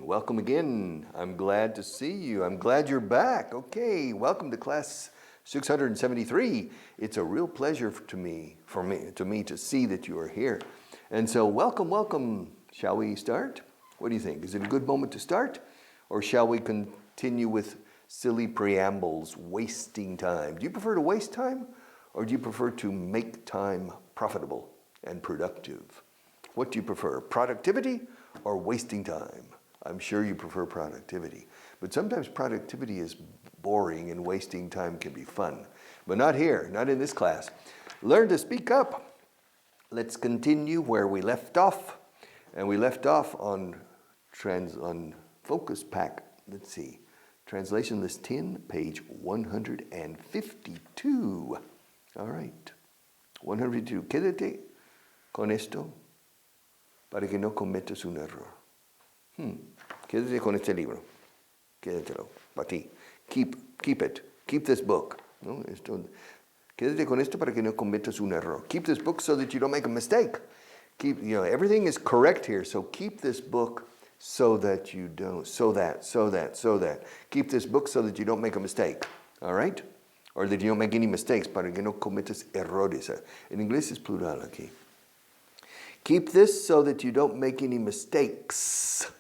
Welcome again. I'm glad to see you. I'm glad you're back. Okay, welcome to class 673. It's a real pleasure to me to see that you are here. And so welcome. Shall we start? What do you think? Is it a good moment to start? Or shall we continue with silly preambles, wasting time? Do you prefer to waste time? Or do you prefer to make time profitable and productive? What do you prefer, productivity or wasting time? I'm sure you prefer productivity, but sometimes productivity is boring and wasting time can be fun. But not here, not in this class. Learn to speak up. Let's continue where we left off. And we left off on Focus Pack, let's see, Translation List 10, page 152. All right, 152. Quédate con esto para que no cometas un error. Quédate con este libro. Quédatelo, para ti. Keep it. Keep this book. No? Quédate con esto para que no cometas un error. Keep this book so that you don't make a mistake. Everything is correct here, so keep this book so that you don't, so that. Keep this book so that you don't make a mistake. All right? Or that you don't make any mistakes, para que no cometas errores. En inglés es plural aquí. Keep this so that you don't make any mistakes.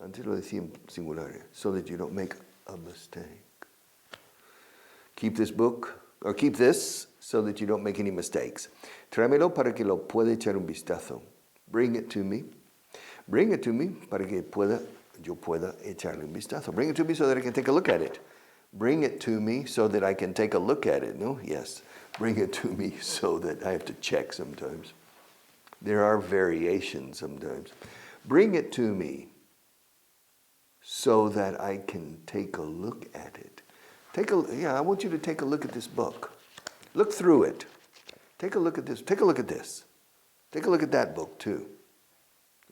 Antes lo decía en singular, so that you don't make a mistake. Keep this book, or keep this so that you don't make any mistakes. Tráemelo para que lo pueda echar un vistazo. Bring it to me. Bring it to me para que yo pueda echarle un vistazo. Bring it to me so that I can take a look at it. Bring it to me so that I can take a look at it. No? Yes. Bring it to me so that I have to check sometimes. There are variations sometimes. Bring it to me so that I can take a look at it. I want you to take a look at this book. Look through it. Take a look at this. Take a look at this. Take a look at that book too.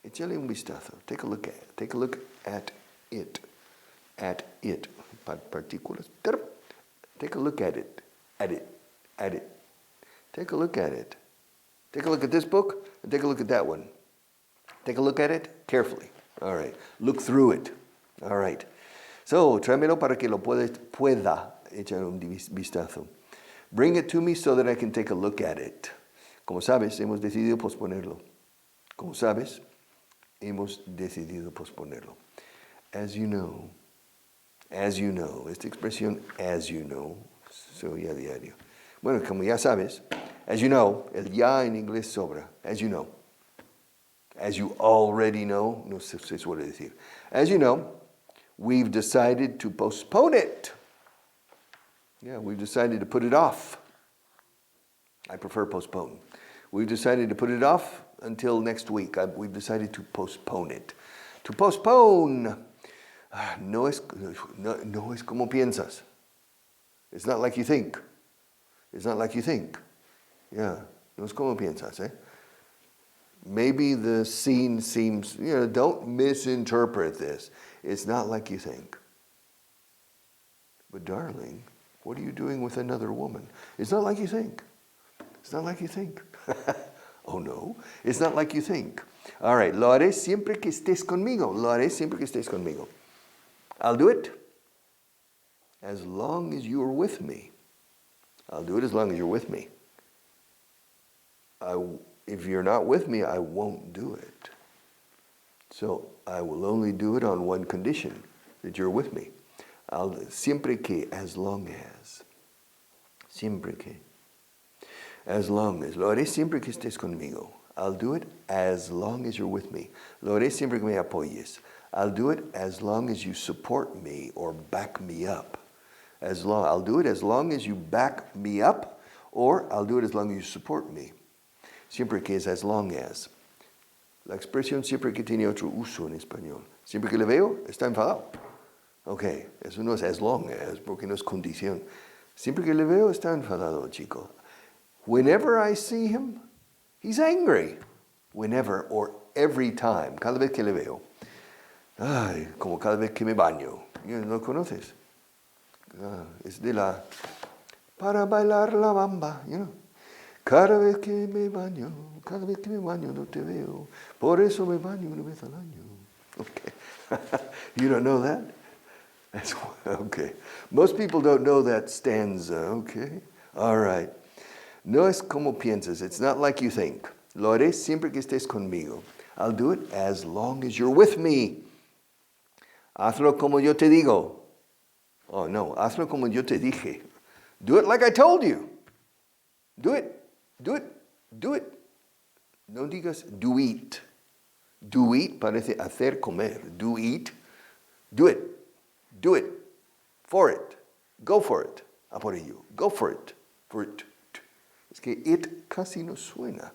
Échale un vistazo. Take a look at it. Take a look at it. At it. Partículas. Take a look at it. At it. Take a look at it. Take a look at this book and take a look at that one. Take a look at it carefully. All right. Look through it. All right. So, tráemelo para que lo pueda echar un vistazo. Bring it to me so that I can take a look at it. Como sabes, hemos decidido posponerlo. As you know, esta expresión, as you know, se oye a diario. Bueno, como ya sabes, as you know, el ya en inglés sobra. As you know. As you already know, no sé si suele decir. As you know, we've decided to postpone it. Yeah, we've decided to put it off. I prefer postpone. We've decided to put it off until next week. We've decided to postpone it. To postpone no es como piensas. It's not like you think. Yeah, no es como piensas, eh? Maybe the scene seems, don't misinterpret this. It's not like you think. But darling, what are you doing with another woman? It's not like you think. Oh no, it's not like you think. All right, lo haré siempre que estés conmigo. I'll do it as long as you are with me. If you're not with me, I won't do it. So I will only do it on one condition, that you're with me. Siempre que, as long as. Siempre que. As long as. Lo haré siempre que estés conmigo. I'll do it as long as you're with me. Lo haré siempre que me apoyes. I'll do it as long as you support me or back me up. I'll do it as long as you back me up, or I'll do it as long as you support me. Siempre que es as long as. La expresión siempre que tiene otro uso en español. Siempre que le veo, está enfadado. Ok, eso no es as long as, porque no es condición. Siempre que le veo, está enfadado, chico. Whenever I see him, he's angry. Whenever or every time, cada vez que le veo. Ay, como cada vez que me baño. ¿No lo conoces? Es de la... Para bailar la bamba, Cada vez que me baño no te veo. Por eso me baño una vez al año. Okay. You don't know that? That's okay. Most people don't know that stanza. Okay. All right. No es como piensas. It's not like you think. Lo haré siempre que estés conmigo. I'll do it as long as you're with me. Hazlo como yo te digo. Oh, no. Hazlo como yo te dije. Do it like I told you. Do it. Do it. Do it. No digas do it. Do it parece hacer comer. Do it. Do it. Do it. For it. Go for it. A por ello. Go for it. For it. Es que it casi no suena.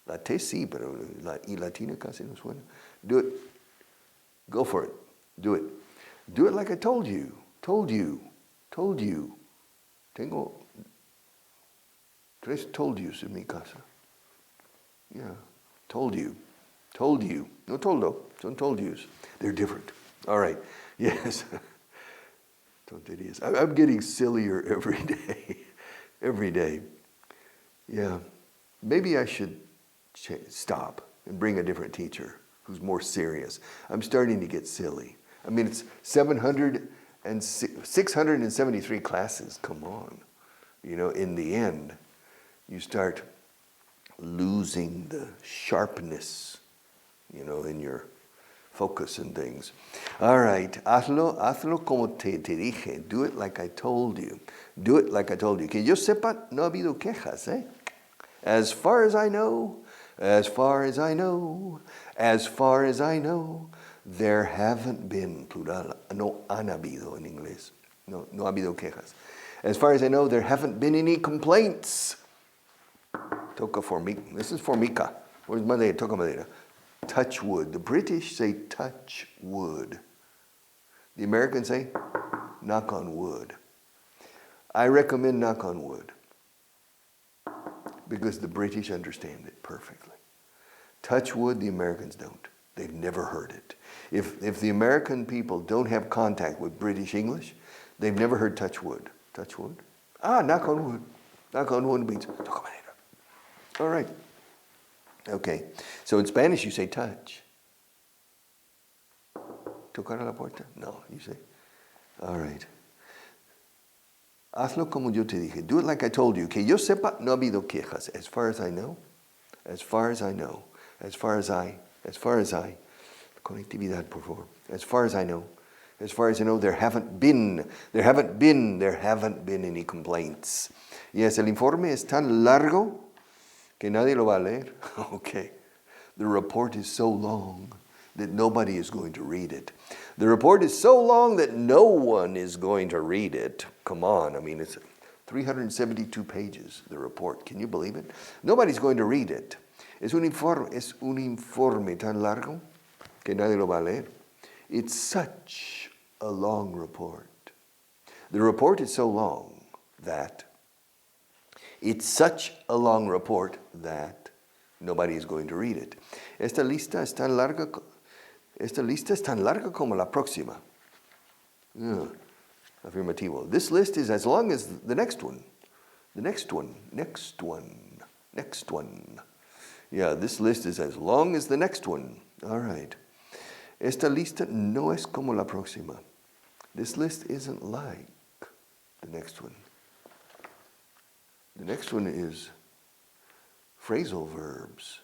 La T sí, pero la I latina casi no suena. Do it. Go for it. Do it. Do it like I told you. Told you. Told you. Tengo 3 told yous en mi casa. Yeah. Told you. Told you. No toldo. Son told yous. They're different. All right. Yes. Tonterías. I'm getting sillier every day. Every day. Yeah. Maybe I should stop and bring a different teacher who's more serious. I'm starting to get silly. I mean, it's 673 classes. Come on. You know, in the end, you start losing the sharpness, you know, in your focus and things. All right. Hazlo como te dije. Do it like I told you. Do it like I told you. Que yo sepa, no ha habido quejas, eh? As far as I know, as far as I know, as far as I know, there haven't been, plural, no han habido en inglés. No ha habido quejas. As far as I know, there haven't been any complaints. Toca formica. This is formica. Where's madera? Toca madera. Touch wood. The British say touch wood. The Americans say knock on wood. I recommend knock on wood because the British understand it perfectly. Touch wood, the Americans don't. They've never heard it. If the American people don't have contact with British English, they've never heard touch wood. Touch wood? Knock on wood. Knock on wood means toca madera. All right. Okay. So in Spanish you say touch. Tocar a la puerta? No, you say. All right. Hazlo como yo te dije. Do it like I told you. Que yo sepa, no ha habido quejas. As far as I know. As far as I know. As far as I. Conectividad, por favor. As far as I know. As far as I know, there haven't been any complaints. Yes, el informe es tan largo que nadie lo va a leer. Okay. The report is so long that nobody is going to read it. The report is so long that no one is going to read it. Come on, I mean, it's 372 pages, the report. Can you believe it? Nobody's going to read it. Es un informe tan largo que nadie lo va a leer. It's such a long report. The report is so long that it's such a long report that nobody is going to read it. Esta lista es tan larga como la próxima. Yeah. Afirmativo. This list is as long as the next one. The next one. Yeah, this list is as long as the next one. All right. Esta lista no es como la próxima. This list isn't like the next one. The next one is phrasal verbs.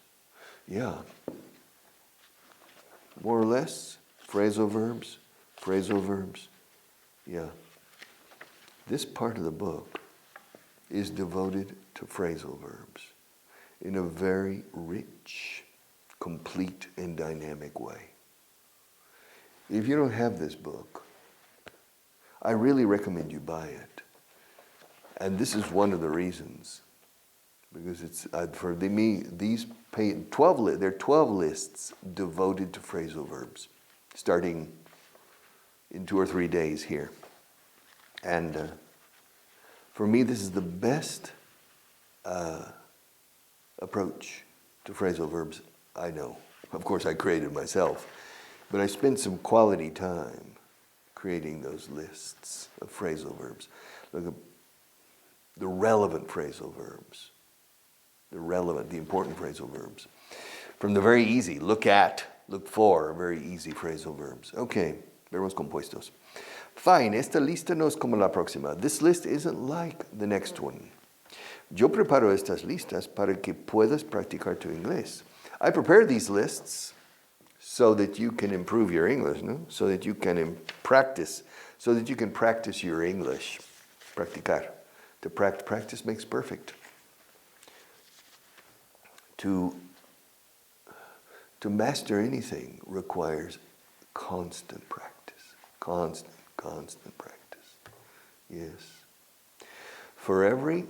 Yeah. More or less, phrasal verbs. Yeah. This part of the book is devoted to phrasal verbs in a very rich, complete, and dynamic way. If you don't have this book, I really recommend you buy it. And this is one of the reasons, because it's for me. These there are 12 lists devoted to phrasal verbs, starting in 2 or 3 days here. And for me, this is the best approach to phrasal verbs I know. Of course, I created myself, but I spent some quality time creating those lists of phrasal verbs. Look at the relevant phrasal verbs, the important phrasal verbs. From the very easy, look at, Look for very easy phrasal verbs. Okay, verbos compuestos. Fine, esta lista no es como la próxima. This list isn't like the next one. Yo preparo estas listas para que puedas practicar tu inglés. I prepare these lists so that you can improve your English, no? So that you can practice your English. Practicar. Practice makes perfect. To master anything requires constant practice. Constant practice. Yes. For every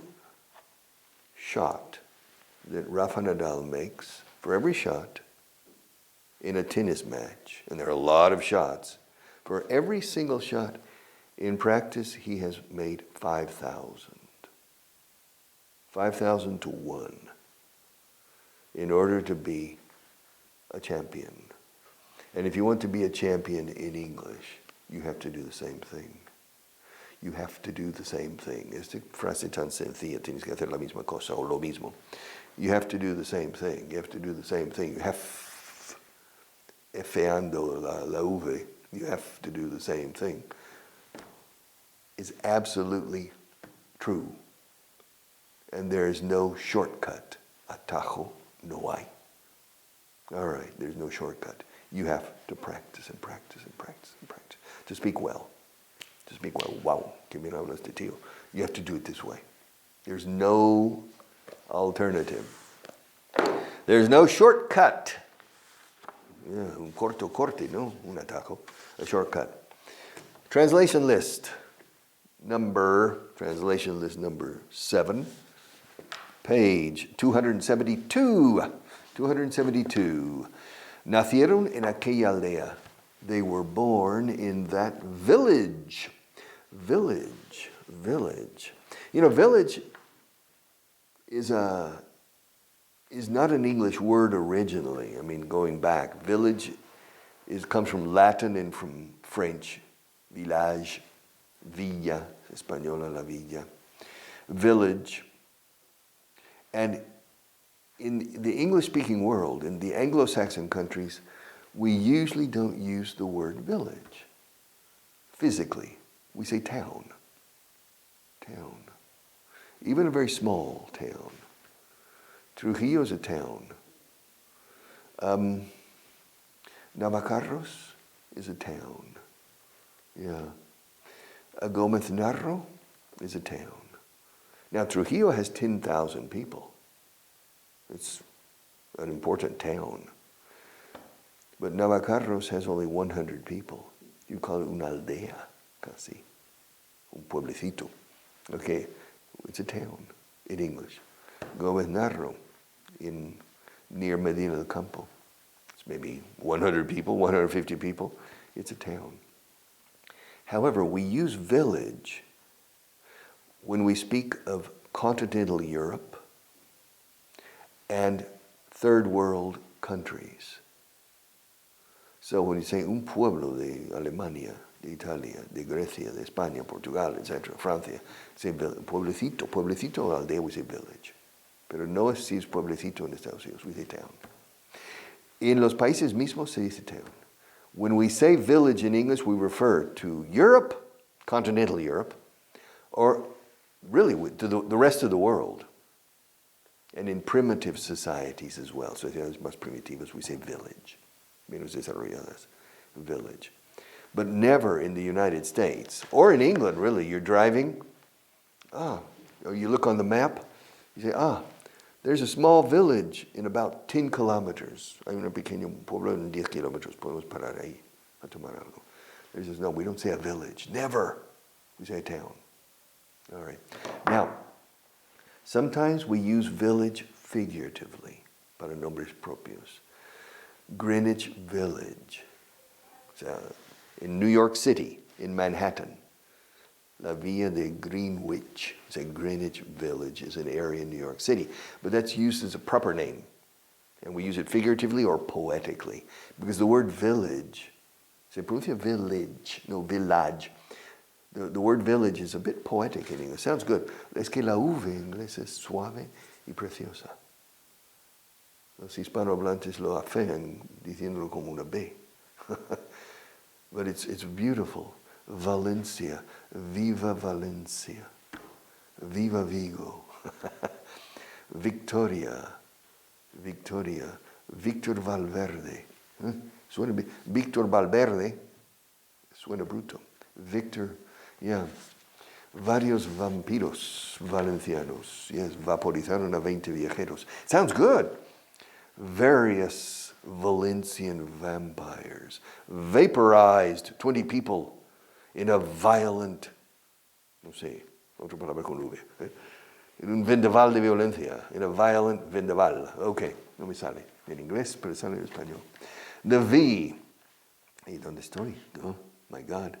shot that Rafa Nadal makes, for every shot in a tennis match, and there are a lot of shots, for every single shot in practice he has made 5,000. 5,000 to 1 in order to be a champion. And if you want to be a champion in English, you have to do the same thing. You have to do the same thing. Esta frase tan sencilla, tienes que hacer la misma cosa o lo mismo. You have to do the same thing. You have to do the same thing. You have, efeando la V, you have to do the same thing. It's absolutely true. And there is no shortcut. Atajo no hay. All right, there's no shortcut. You have to practice and practice and practice and practice to speak well. To speak well. Wow, que bien hablas de tío. You have to do it this way. There's no alternative. There's no shortcut. Yeah, un corte, no? Un atajo. A shortcut. Translation list number 7. Page 272. 272. Nacieron en aquella aldea. They were born in that village. Village. You know, village is not an English word originally. I mean, going back, village comes from Latin and from French. Village, villa, española la villa. Village. And in the English-speaking world, in the Anglo-Saxon countries, we usually don't use the word village. Physically, we say town. Town. Even a very small town. Trujillo is a town. Navacarros is a town. Yeah. Gomeznarro is a town. Now Trujillo has 10,000 people. It's an important town. But Navacarros has only 100 people. You call it una aldea, casi. Un pueblecito. Okay, it's a town in English. Gomeznarro near Medina del Campo. It's maybe 100 people, 150 people. It's a town. However, we use village when we speak of continental Europe and third world countries. So when you say un pueblo de Alemania, de Italia, de Grecia, de España, Portugal, etc., Francia, say pueblecito, pueblecito o aldea, we say village. Pero no es si es pueblecito en Estados Unidos, we say town. En los países mismos se dice town. When we say village in English, we refer to Europe, continental Europe, or really to the rest of the world. And in primitive societies as well. So ciudades más primitivas, we say village. Menos desarrolladas, village. But never in the United States, or in England, really. You're driving, you look on the map, you say, there's a small village in about 10 kilometers. Hay un pequeño pueblo en 10 kilómetros. Podemos parar ahí a tomar algo. There's no, we don't say a village. Never. We say a town. All right. Now, sometimes we use village figuratively para nombres propios. Greenwich Village. In New York City, in Manhattan. La Villa de Greenwich. Greenwich Village is an area in New York City. But that's used as a proper name. And we use it figuratively or poetically. Because the word village, se pronuncia village, no village. The word village is a bit poetic in English. Sounds good. Es que la V en inglés es suave y preciosa. Los hispanohablantes lo afean diciéndolo como una B. But it's beautiful. Valencia. Viva Valencia. Viva Vigo. Victoria. Victoria. Víctor Valverde. Suena bien. Víctor Valverde. Suena bruto. Victor, yeah. Varios vampiros valencianos. Yes, vaporizaron a 20 viajeros. Sounds good. Various Valencian vampires vaporized 20 people in a violent, no sé, otra palabra con V, en un vendaval de violencia, in a violent vendaval. Ok, no me sale en inglés, pero sale en español. The V. ¿Y dónde estoy? Oh, my God.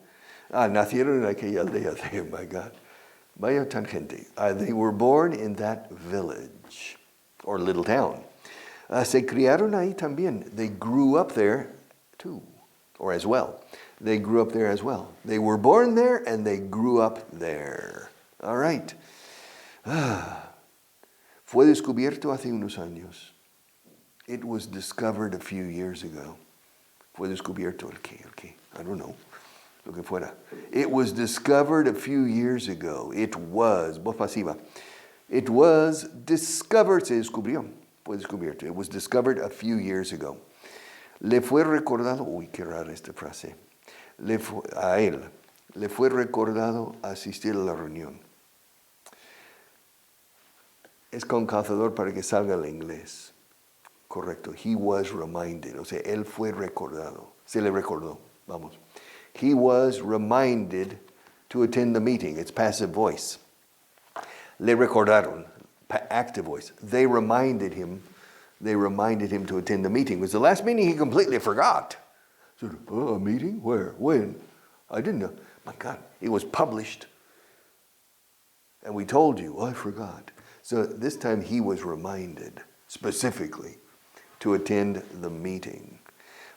Nacieron en aquella aldea there, my God. Vaya tangente. They were born in that village, or little town. Se criaron ahí también. They grew up there too, or as well. They grew up there as well. They were born there and they grew up there. All right. Fue descubierto hace unos años. It was discovered a few years ago. Fue descubierto el qué. I don't know. Lo que fuera. It was discovered a few years ago. It was, voz pasiva. It was discovered, se descubrió. Fue descubierto. It was discovered a few years ago. Le fue recordado, uy, qué rara esta frase. A él le fue recordado asistir a la reunión. Es con calzador para que salga el inglés. Correcto. He was reminded. O sea, él fue recordado. Se le recordó. Vamos. He was reminded to attend the meeting. It's passive voice. Le recordaron. Active voice. They reminded him to attend the meeting. It was the last meeting he completely forgot. So, a meeting? Where? When? I didn't know. My God, it was published. And we told you. I forgot. So this time he was reminded specifically to attend the meeting.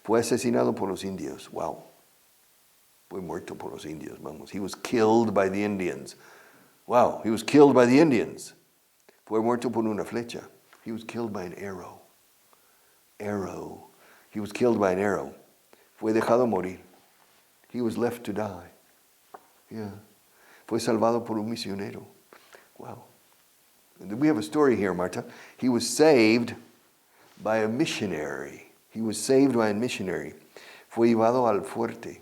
Fue asesinado por los indios. Wow. Fue muerto por los indios. Vamos. He was killed by the Indians. Wow. He was killed by the Indians. Fue muerto por una flecha. He was killed by an arrow. Arrow. He was killed by an arrow. Fue dejado morir. He was left to die. Yeah. Fue salvado por un misionero. Wow. And we have a story here, Marta. He was saved by a missionary. He was saved by a missionary. Fue llevado al fuerte.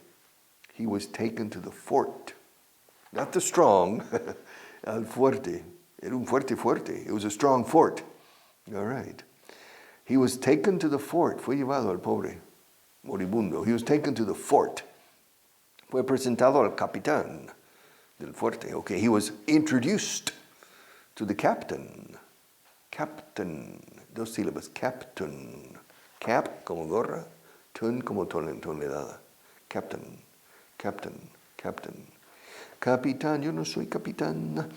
He was taken to the fort. Not the strong. Al fuerte. Era un fuerte. It was a strong fort. All right. He was taken to the fort. Fue llevado al pobre moribundo. He was taken to the fort. Fue presentado al capitán del fuerte. Okay, he was introduced to the captain. Captain. Dos sílabas. Captain. Cap como gorra. Tun como tonelada. Captain. Capitán. Yo no soy capitán.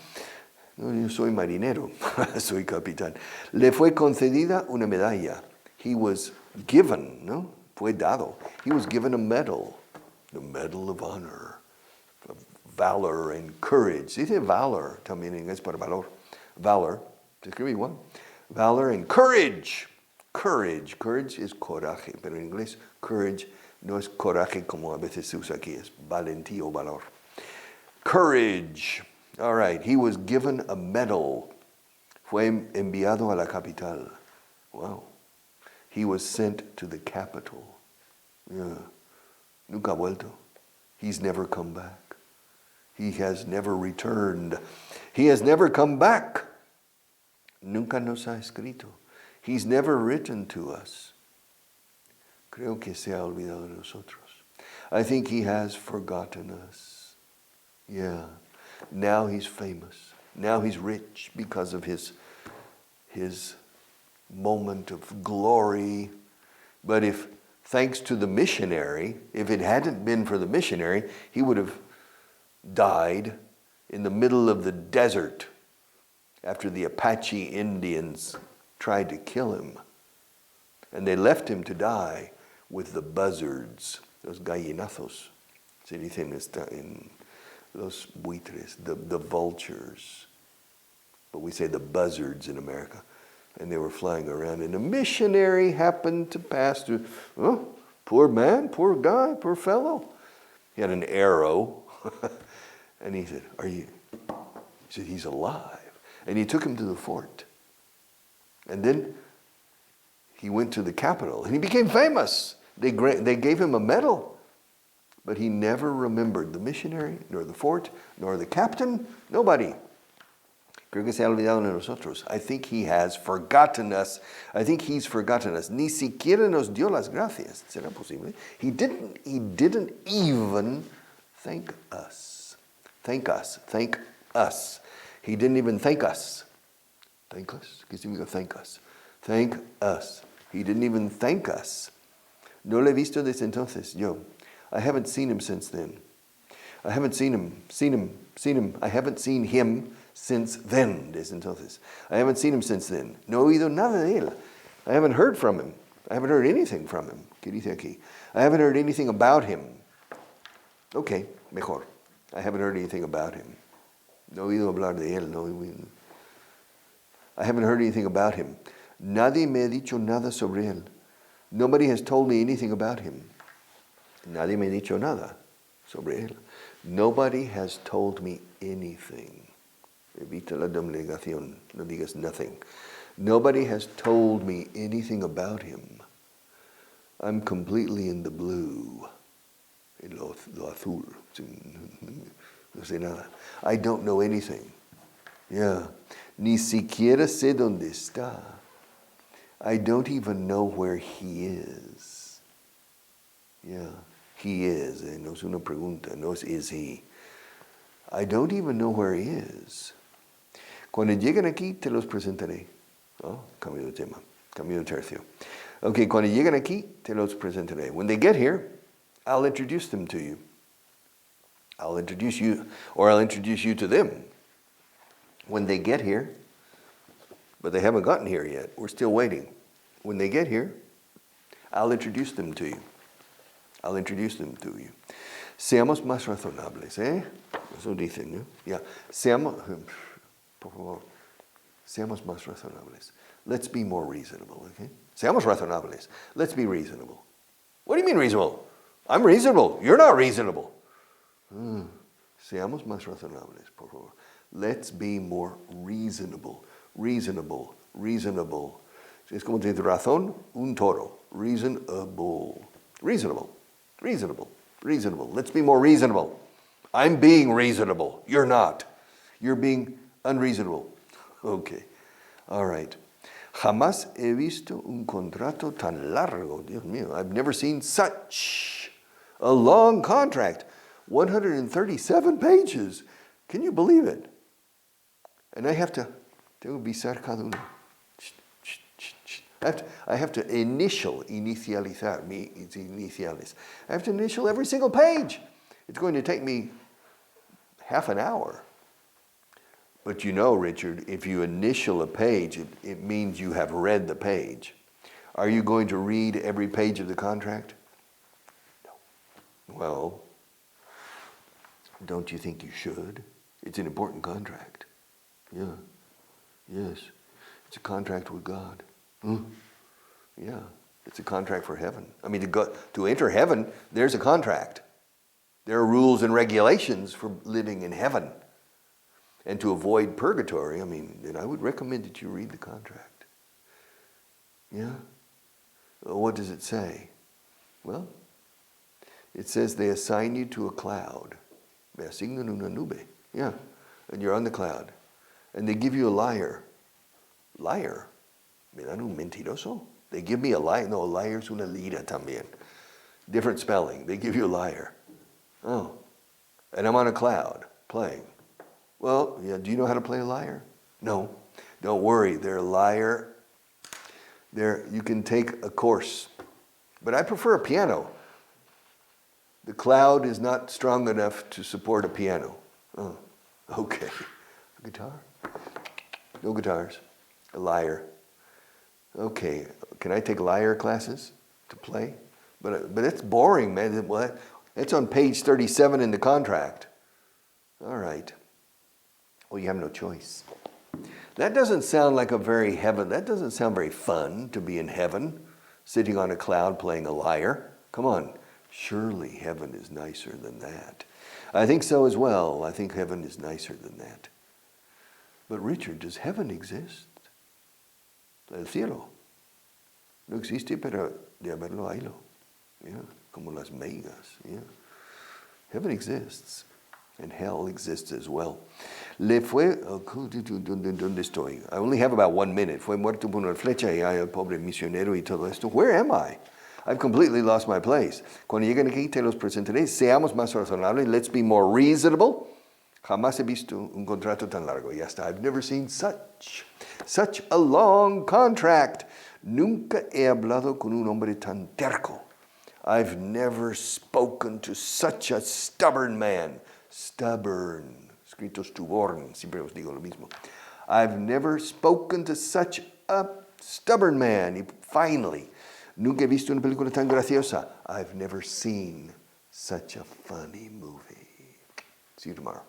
No, yo soy marinero, soy capitán. Le fue concedida una medalla. He was given, ¿no? Fue dado. He was given a medal. The Medal of Honor. Of valor and courage. Se dice valor también en inglés para valor. Valor. Se escribe igual. Valor and courage. Courage es coraje, pero en inglés courage no es coraje como a veces se usa aquí, es valentía o valor. Courage. All right, he was given a medal. Fue enviado a la capital. Wow. He was sent to the capital. Yeah. Nunca ha vuelto. He's never come back. He has never returned. He has never come back. Nunca nos ha escrito. He's never written to us. Creo que se ha olvidado de nosotros. I think he has forgotten us. Yeah. Now he's famous. Now he's rich because of his moment of glory. But if, thanks to the missionary, if it hadn't been for the missionary, he would have died in the middle of the desert after the Apache Indians tried to kill him. And they left him to die with the buzzards, those gallinazos. Se dicen en los buitres, the vultures. But we say the buzzards in America. And they were flying around, and a missionary happened to pass through. Oh, poor man, poor guy, poor fellow. He had an arrow. And he said, he said, he's alive. And he took him to the fort. And then he went to the capital, and he became famous. They gave him a medal. But he never remembered the missionary, nor the fort, nor the captain, nobody. Creo que se ha olvidado de nosotros. I think he has forgotten us. I think he's forgotten us. Ni siquiera nos dio las gracias. ¿Será posible? He didn't even thank us. Thank us. Thank us. He didn't even thank us. Thank us? ¿Qué significa thank us? Thank us. He didn't even thank us. No le he visto desde entonces, yo. I haven't seen him since then. I haven't seen him. I haven't seen him since then, desde entonces. I haven't seen him since then. No he oído nada de él. I haven't heard from him. I haven't heard anything from him. ¿Qué dice aquí? I haven't heard anything about him. Okay, mejor. I haven't heard anything about him. No he oído hablar de él. No, I haven't heard anything about him. Nadie me ha dicho nada sobre él. Nobody has told me anything about him. Nadie me ha dicho nada sobre él. Nobody has told me anything. Evita la delegación. No digas nothing. Nobody has told me anything about him. I'm completely in the blue. En lo azul. No sé nada. I don't know anything. Yeah. Ni siquiera sé dónde está. I don't even know where he is. Yeah. He is. No es una pregunta. No es is he. I don't even know where he is. Cuando lleguen aquí, te los presentaré. Oh, cambio de tema. Cambio de tercio. Okay, cuando lleguen aquí, te los presentaré. When they get here, I'll introduce them to you. I'll introduce you, or I'll introduce you to them. When they get here, but they haven't gotten here yet. We're still waiting. When they get here, I'll introduce them to you. I'll introduce them to you. Seamos más razonables, ¿eh? Eso dicen, ¿no? Yeah. Por favor, seamos más razonables. Let's be more reasonable, okay? Seamos razonables. Let's be reasonable. What do you mean reasonable? I'm reasonable. You're not reasonable. Seamos más razonables, por favor. Let's be more reasonable. Reasonable. Reasonable. Es como decir razón, un toro. Reasonable. Reasonable. Reasonable. Reasonable. Let's be more reasonable. I'm being reasonable. You're not. You're being unreasonable. Okay. All right. Jamás he visto un contrato tan largo. Dios mío. I've never seen such a long contract. 137 pages. Can you believe it? And I have to visar cada uno. I have to inicializar mis iniciales. I have to initial every single page. It's going to take me half an hour. But you know, Richard, if you initial a page, it means you have read the page. Are you going to read every page of the contract? No. Well, don't you think you should? It's an important contract. Yeah. Yes. It's a contract with God. Yeah. It's a contract for heaven. I mean, to enter heaven, there's a contract. There are rules and regulations for living in heaven. And to avoid purgatory, I mean, then I would recommend that you read the contract. Yeah? What does it say? Well, it says they assign you to a cloud. Me asignan una nube. Yeah. And you're on the cloud. And they give you a lyre. Liar? ¿Me dan un mentiroso? They give me a lyre. No, a lyre es una lira también. Different spelling. They give you a lyre. Oh. And I'm on a cloud playing. Well, yeah, do you know how to play a lyre? No. Don't worry. They're a lyre. You can take a course. But I prefer a piano. The cloud is not strong enough to support a piano. Oh, okay. A guitar? No guitars. A lyre. Okay. Can I take lyre classes to play? But it's boring, man. What? It's on page 37 in the contract. All right. Well, you have no choice. That doesn't sound like that doesn't sound very fun to be in heaven, sitting on a cloud playing a lyre. Come on, surely heaven is nicer than that. I think so as well. I think heaven is nicer than that. But Richard, does heaven exist? El cielo. No existe, pero de haberlo haylo. Yeah, como las megas. Yeah. Heaven exists. And hell exists as well. ¿Dónde estoy? I only have about 1 minute. Fue muerto por una flecha y el pobre misionero y todo esto. Where am I? I've completely lost my place. Cuando lleguen aquí te los presentaré. Seamos más razonables. Let's be more reasonable. Jamás he visto un contrato tan largo. Y hasta I've never seen such a long contract. Nunca he hablado con un hombre tan terco. I've never spoken to such a stubborn man. Stubborn, escrito stubborn, siempre os digo lo mismo. I've never spoken to such a stubborn man. Y finally, nunca he visto una película tan graciosa. I've never seen such a funny movie. See you tomorrow.